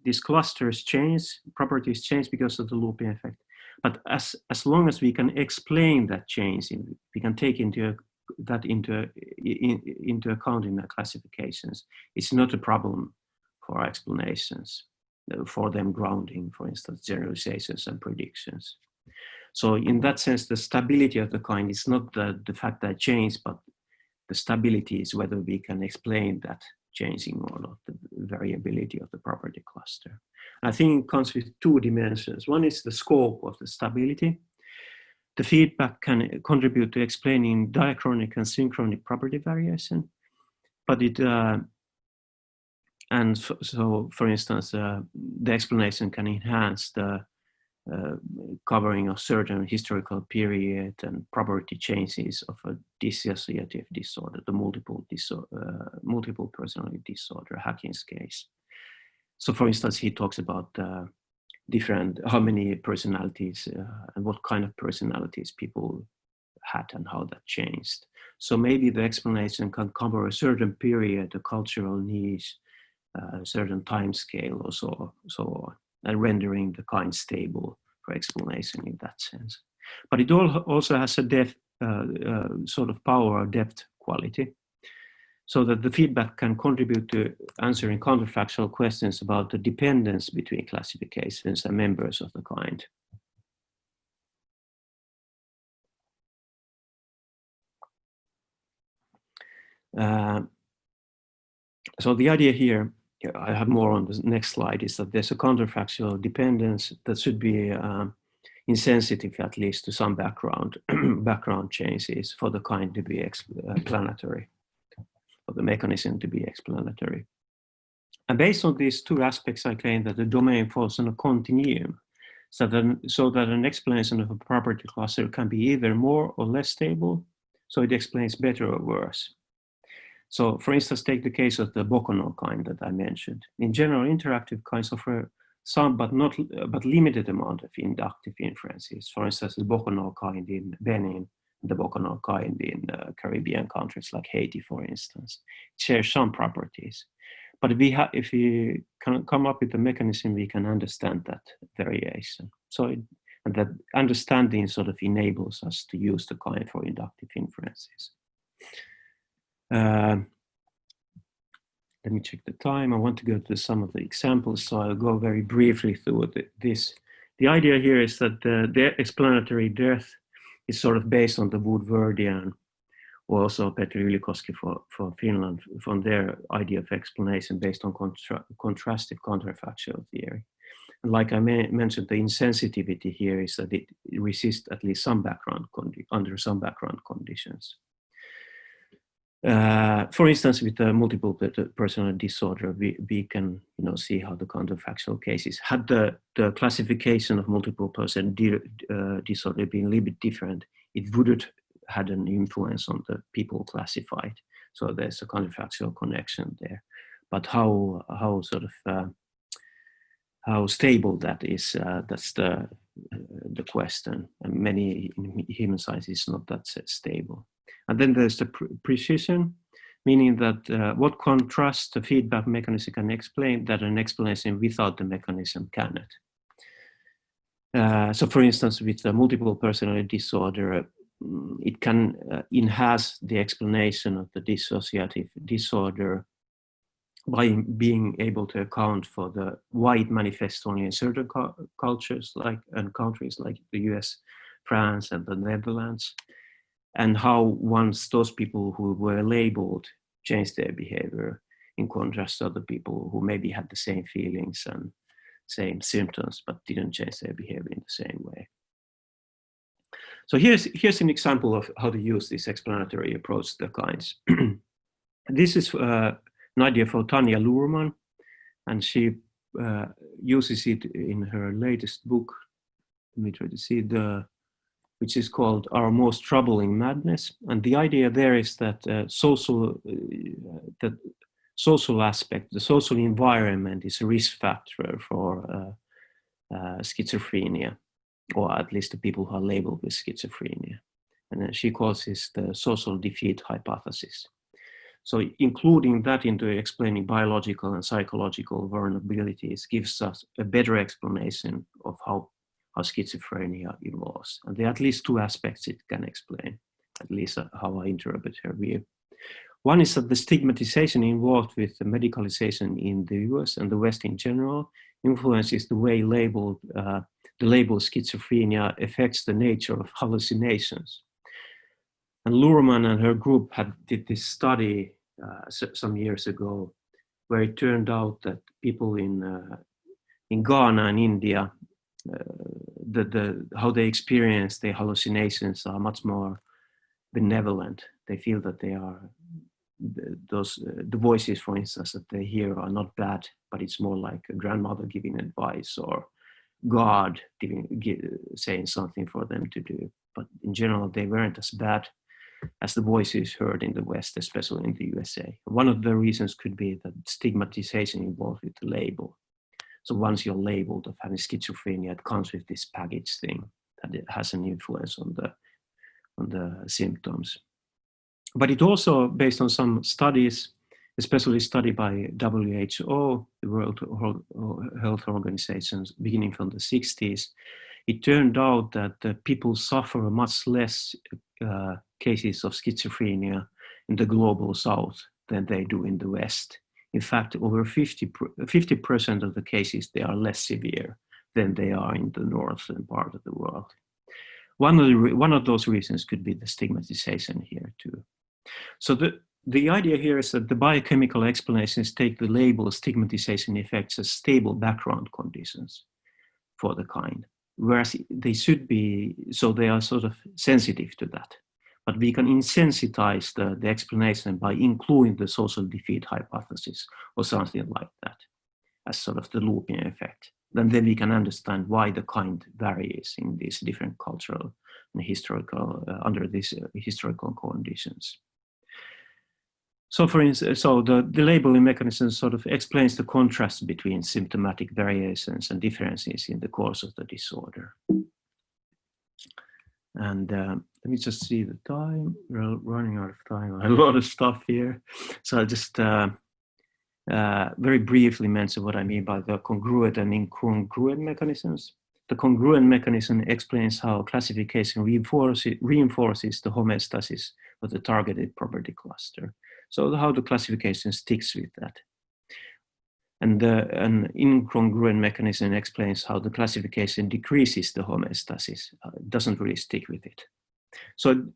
these clusters change, properties change because of the looping effect. But as long as we can explain that change, we can take that into account in the classifications, it's not a problem for explanations, for them grounding, for instance, generalizations and predictions. So in that sense, the stability of the kind is not the fact that it changes, but the stability is whether we can explain that changing or not, the variability of the property cluster. I think it comes with two dimensions. One is the scope of the stability. The feedback can contribute to explaining diachronic and synchronic property variation, but so for instance, the explanation can enhance the covering of certain historical period and property changes of a dissociative disorder, the multiple personality disorder, Hacking's case. So for instance, he talks about how many personalities and what kind of personalities people had and how that changed. So maybe the explanation can cover a certain period, a cultural niche, a certain time scale or so on, and rendering the kind stable for explanation in that sense. But it also has a depth, sort of power or depth quality, so that the feedback can contribute to answering counterfactual questions about the dependence between classifications and members of the kind. So the idea here, I have more on the next slide, is that there's a counterfactual dependence that should be insensitive at least to some background changes for the kind to be explanatory, for the mechanism to be explanatory. And based on these two aspects, I claim that the domain falls on a continuum, so that an explanation of a property cluster can be either more or less stable, so it explains better or worse. So for instance, take the case of the Boconol kind that I mentioned. In general, interactive kinds offer some but limited amount of inductive inferences. For instance, the Boconol kind in Benin, the Boconol kind in Caribbean countries like Haiti, for instance, it shares some properties. But if we can come up with a mechanism, we can understand that variation. And that understanding sort of enables us to use the kind for inductive inferences. Let me check the time. I want to go to some of the examples, so I'll go very briefly through this. The idea here is that the explanatory dearth is sort of based on the Woodwardian, or also Petri Ylikoski for Finland, from their idea of explanation based on contrastive counterfactual theory. And like I mentioned, the insensitivity here is that it resists at least some background under some background conditions. For instance, with the multiple personality disorder, we can see how the counterfactual cases, had the classification of multiple personality disorder been a little bit different, it would have had an influence on the people classified. So there's a counterfactual connection there. But how sort of how stable that is, that's the question. And many in human science is not that stable. And then there's the precision, meaning that what contrast the feedback mechanism can explain that an explanation without the mechanism cannot. So for instance, with the multiple personality disorder, it can enhance the explanation of the dissociative disorder by being able to account for the why it manifests only in certain cultures and countries like the US, France, and the Netherlands, and how once those people who were labeled changed their behavior in contrast to other people who maybe had the same feelings and same symptoms but didn't change their behavior in the same way. So here's an example of how to use this explanatory approach to the kinds. This is an idea for Tanja Luhrmann, and she uses it in her latest book. Let me try to see which is called Our Most Troubling Madness. And the idea there is that social aspect, the social environment is a risk factor for schizophrenia, or at least the people who are labeled with schizophrenia. And she calls this the social defeat hypothesis. So including that into explaining biological and psychological vulnerabilities gives us a better explanation of how schizophrenia evolves. And there are at least two aspects it can explain, at least how I interpret her view. One is that the stigmatization involved with the medicalization in the US and the West in general influences the way the label schizophrenia affects the nature of hallucinations. And Luhrmann and her group did this study some years ago, where it turned out that people in Ghana and India, how they experience their hallucinations are much more benevolent. They feel that they are the voices, for instance, that they hear are not bad, but it's more like a grandmother giving advice or God saying something for them to do. But in general, they weren't as bad as the voices heard in the West, especially in the USA. One of the reasons could be that stigmatization involved with the label. So once you're labeled of having schizophrenia, it comes with this package thing that it has an influence on the symptoms. But it also, based on some studies, especially study by WHO, the World Health Organization, beginning from the 60s, it turned out that people suffer much less cases of schizophrenia in the global South than they do in the West. In fact, over 50% of the cases, they are less severe than they are in the northern part of the world. One of those reasons could be the stigmatization here too. So the idea here is that the biochemical explanations take the label stigmatization effects as stable background conditions for the kind, whereas they should be, so they are sort of sensitive to that. But we can insensitize the explanation by including the social defeat hypothesis or something like that as sort of the looping effect. Then we can understand why the kind varies in these different cultural and historical, under these historical conditions. So for instance, the labeling mechanism sort of explains the contrast between symptomatic variations and differences in the course of the disorder. And let me just see the time. We're running out of time. A lot of stuff here. So I'll just very briefly mention what I mean by the congruent and incongruent mechanisms. The congruent mechanism explains how classification reinforces the homeostasis of the targeted property cluster. So how the classification sticks with that. And an incongruent mechanism explains how the classification decreases the homeostasis, doesn't really stick with it. So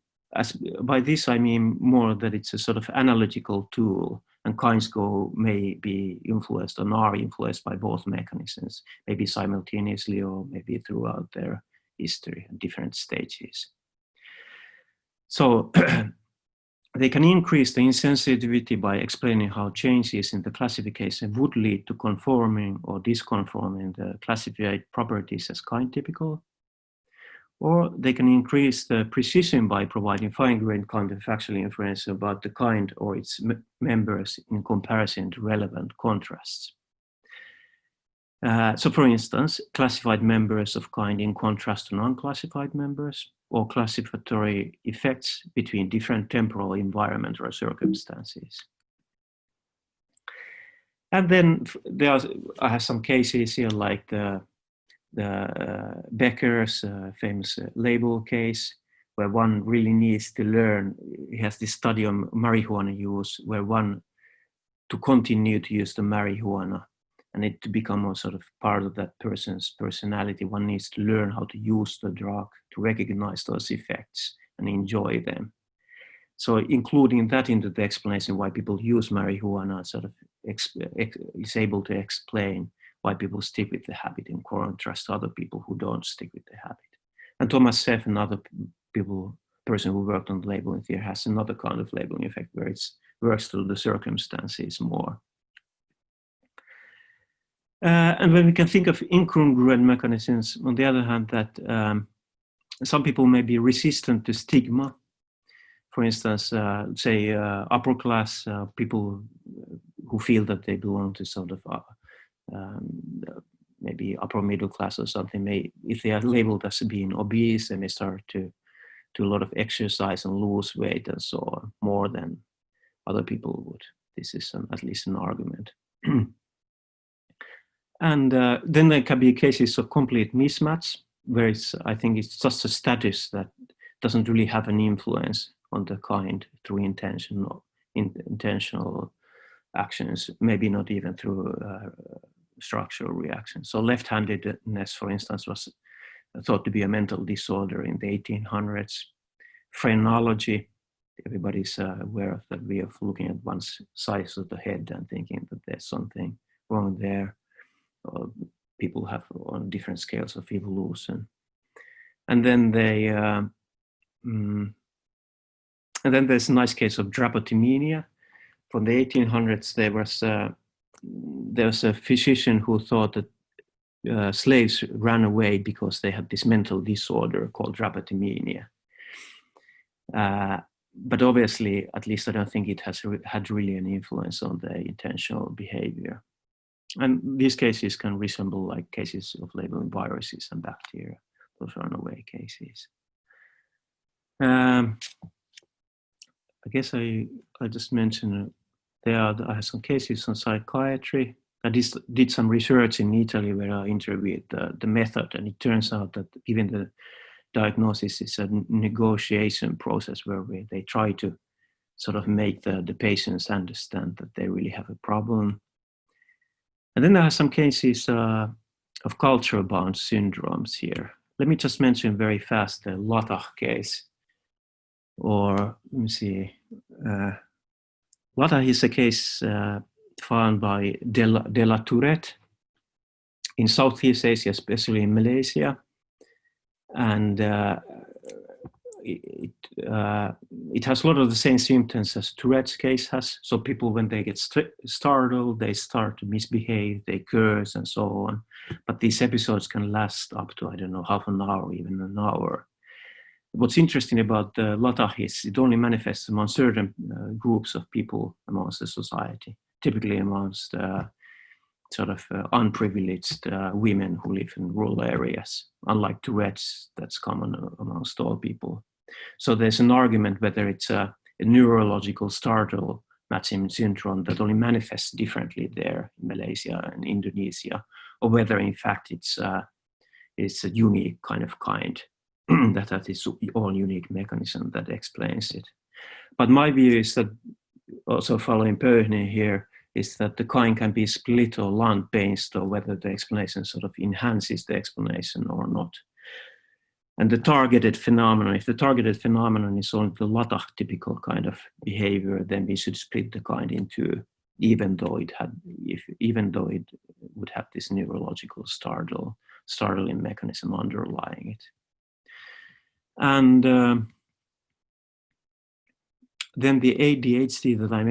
by this I mean more that it's a sort of analytical tool, and kinds may be influenced and are influenced by both mechanisms, maybe simultaneously or maybe throughout their history at different stages. So they can increase the insensitivity by explaining how changes in the classification would lead to conforming or disconforming the classified properties as kind-typical. Or they can increase the precision by providing fine-grained counterfactual information about the kind or its members in comparison to relevant contrasts. So for instance, classified members of kind in contrast to non-classified members, or classificatory effects between different temporal environment or circumstances. And then I have some cases here like the Becker's famous label case, where one really needs to learn. He has this study on marijuana use, where one, to continue to use the marijuana and it to become a sort of part of that person's personality, one needs to learn how to use the drug, to recognize those effects and enjoy them. So including that into the explanation why people use marijuana sort of is able to explain why people stick with the habit in contrast to other people who don't stick with the habit. And Thomas Seff, another person who worked on labeling theory, has another kind of labeling effect where it works through the circumstances more. And when we can think of incongruent mechanisms, on the other hand, that some people may be resistant to stigma. For instance, say upper class people who feel that they belong to sort of maybe upper middle class or something, if they are labeled as being obese, they may start to do a lot of exercise and lose weight and so on, more than other people would. This is at least an argument. And then there can be cases of complete mismatch, where I think it's just a status that doesn't really have an influence on the kind through intentional actions, maybe not even through structural reactions. So left-handedness, for instance, was thought to be a mental disorder in the 1800s. Phrenology, everybody's aware of that way of looking at one's size of the head and thinking that there's something wrong there. People have on different scales of evolution. And then and then there's a nice case of drapetomania. From the 1800s, there was a physician who thought that slaves ran away because they had this mental disorder called drapetomania. But obviously, at least I don't think it has had really an influence on the intentional behavior. And these cases can resemble like cases of labeling viruses and bacteria. Those runaway cases. I guess I just mentioned I have some cases on psychiatry. I did some research in Italy where I interviewed the method, and it turns out that even the diagnosis is a negotiation process where they try to sort of make the patients understand that they really have a problem. And then there are some cases of culture-bound syndromes here. Let me just mention very fast the Latach case. Or, let me see, Latach is a case found by De La Tourette in Southeast Asia, especially in Malaysia. And it has a lot of the same symptoms as Tourette's case has. So people, when they get startled, they start to misbehave, they curse and so on. But these episodes can last up to, I don't know, half an hour, even an hour. What's interesting about the Latach is it only manifests among certain groups of people amongst the society, typically amongst sort of unprivileged women who live in rural areas, unlike Tourette's, that's common amongst all people. So there's an argument whether it's a neurological startle mismatching syndrome that only manifests differently there in Malaysia and Indonesia, or whether in fact it's a unique kind that is all unique mechanism that explains it. But my view is that, also following Pöhne here, is that the kind can be split or lumped based on whether the explanation sort of enhances the explanation or not. And the targeted phenomenon, if the targeted phenomenon is only the Latach typical kind of behavior, then we should split the kind in two, even though it would have this neurological startling mechanism underlying it. And then the ADHD that I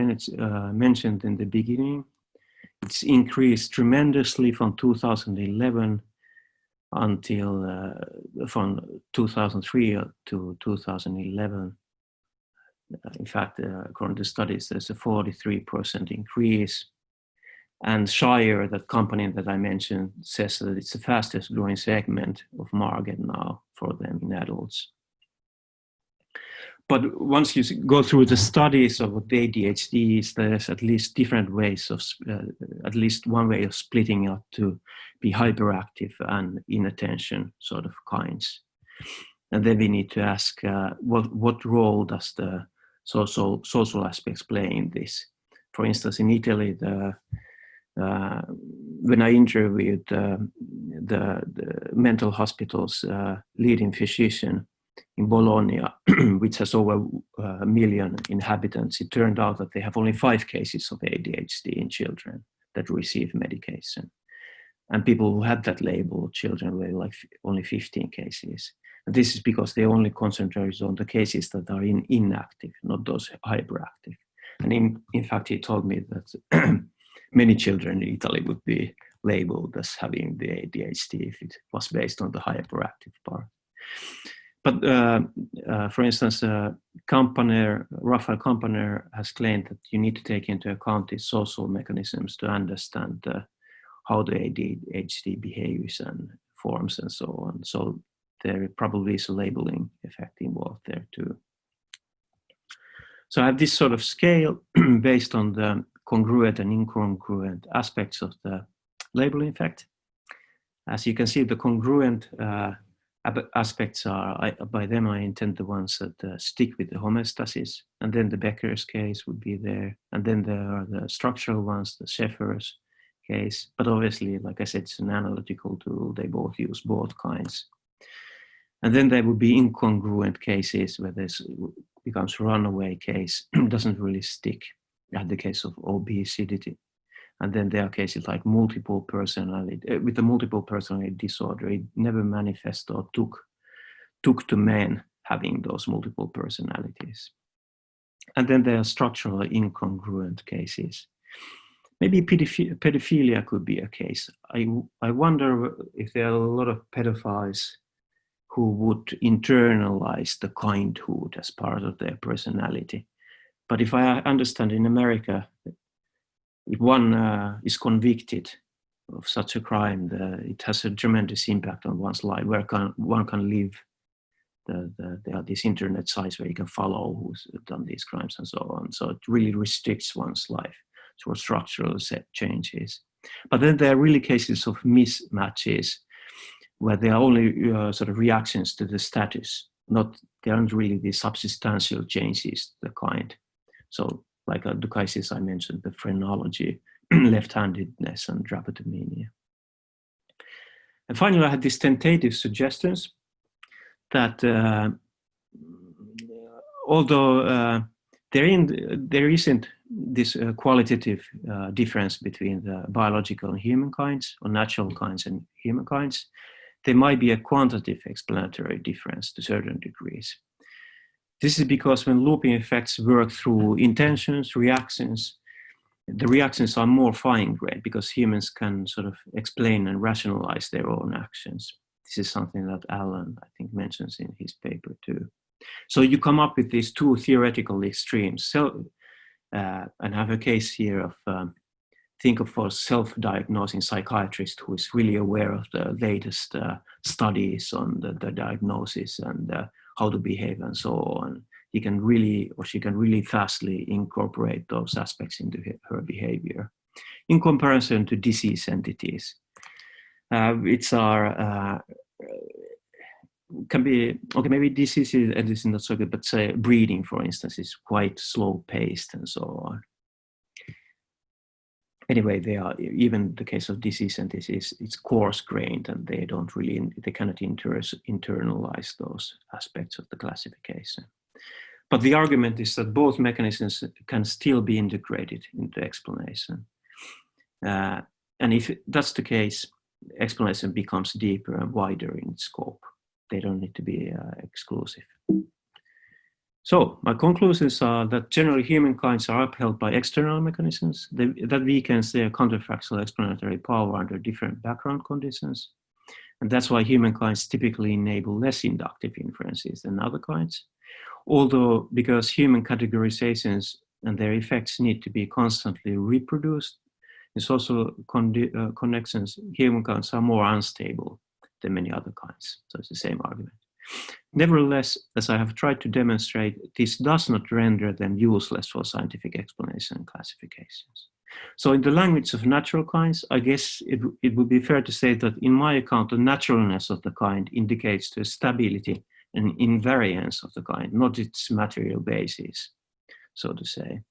mentioned in the beginning, it's increased tremendously from 2011 until from 2003 to 2011. In fact, according to studies, there's a 43% increase. And Shire, that company that I mentioned, says that it's the fastest growing segment of market now for them in adults. But once you go through the studies of what the ADHD is, there's at least different ways of, at least one way of splitting up to be hyperactive and inattention sort of kinds. And then we need to ask what role does the social aspects play in this? For instance, in Italy, when I interviewed the mental hospital's leading physician in Bologna, which has over 1 million inhabitants, it turned out that they have only 5 cases of ADHD in children that receive medication. And people who had that label, children, were like only 15 cases. And this is because they only concentrate on the cases that are inactive, not those hyperactive. And in fact, he told me that many children in Italy would be labeled as having the ADHD if it was based on the hyperactive part. But for instance, Raphael Campaner has claimed that you need to take into account these social mechanisms to understand how the ADHD behaves and forms and so on. So there probably is a labeling effect involved there too. So I have this sort of scale based on the congruent and incongruent aspects of the labeling effect. As you can see, the congruent aspects are, by them I intend the ones that stick with the homeostasis, and then the Becker's case would be there, and then there are the structural ones, the Sheffer's case, but obviously, like I said, it's an analytical tool, they both use both kinds. And then there would be incongruent cases where this becomes runaway case, doesn't really stick, at the case of obesity. And then there are cases like multiple personality, with the multiple personality disorder, it never manifests or took to men having those multiple personalities. And then there are structural incongruent cases. Maybe pedophilia could be a case. I wonder if there are a lot of pedophiles who would internalize the kindhood as part of their personality. But if I understand, in America, if one is convicted of such a crime, it has a tremendous impact on one's life, where one can live. There are these internet sites where you can follow who's done these crimes and so on. So it really restricts one's life through structural changes. But then there are really cases of mismatches where there are only sort of reactions to the status, there aren't really these substantial changes to the kind. So like the cases I mentioned, the phrenology, left-handedness, and drapetomania. And finally, I had these tentative suggestions that although there isn't this qualitative difference between the biological and human kinds, or natural kinds and human kinds, there might be a quantitative explanatory difference to certain degrees. This is because when looping effects work through intentions, reactions, the reactions are more fine-grained because humans can sort of explain and rationalize their own actions. This is something that Alan, I think, mentions in his paper too. So you come up with these two theoretical extremes, and have a case here of, think of a self-diagnosing psychiatrist who is really aware of the latest studies on the diagnosis and how to behave and so on. he can really, or she can really fastly incorporate those aspects into her behavior, in comparison to disease entities, which are can be okay. Maybe disease is not so good, but say breeding, for instance, is quite slow paced and so on. Anyway, they are, even the case of disease entities, it's coarse grained, and they don't really, they cannot internalize those aspects of the classification. But the argument is that both mechanisms can still be integrated into explanation. And if that's the case, explanation becomes deeper and wider in scope. They don't need to be exclusive. So my conclusions are that generally humankind's are upheld by external mechanisms that weakens their counterfactual explanatory power under different background conditions. And that's why humankind's typically enable less inductive inferences than other kinds. Although, because human categorizations and their effects need to be constantly reproduced, there's also connections. Humankinds are more unstable than many other kinds. So it's the same argument. Nevertheless, as I have tried to demonstrate, this does not render them useless for scientific explanation and classifications. So in the language of natural kinds, I guess it would be fair to say that in my account, the naturalness of the kind indicates the stability and invariance of the kind, not its material basis, so to say.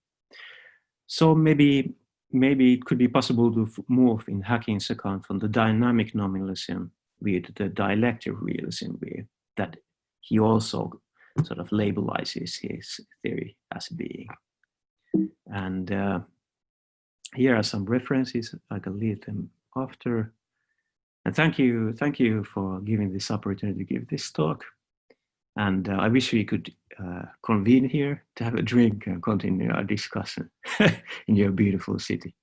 So maybe it could be possible to move in Hacking's account from the dynamic nominalism view to the dialectic realism view, that he also sort of labelizes his theory as being. And here are some references. I can leave them after. And thank you for giving this opportunity to give this talk. And I wish we could convene here to have a drink and continue our discussion in your beautiful city.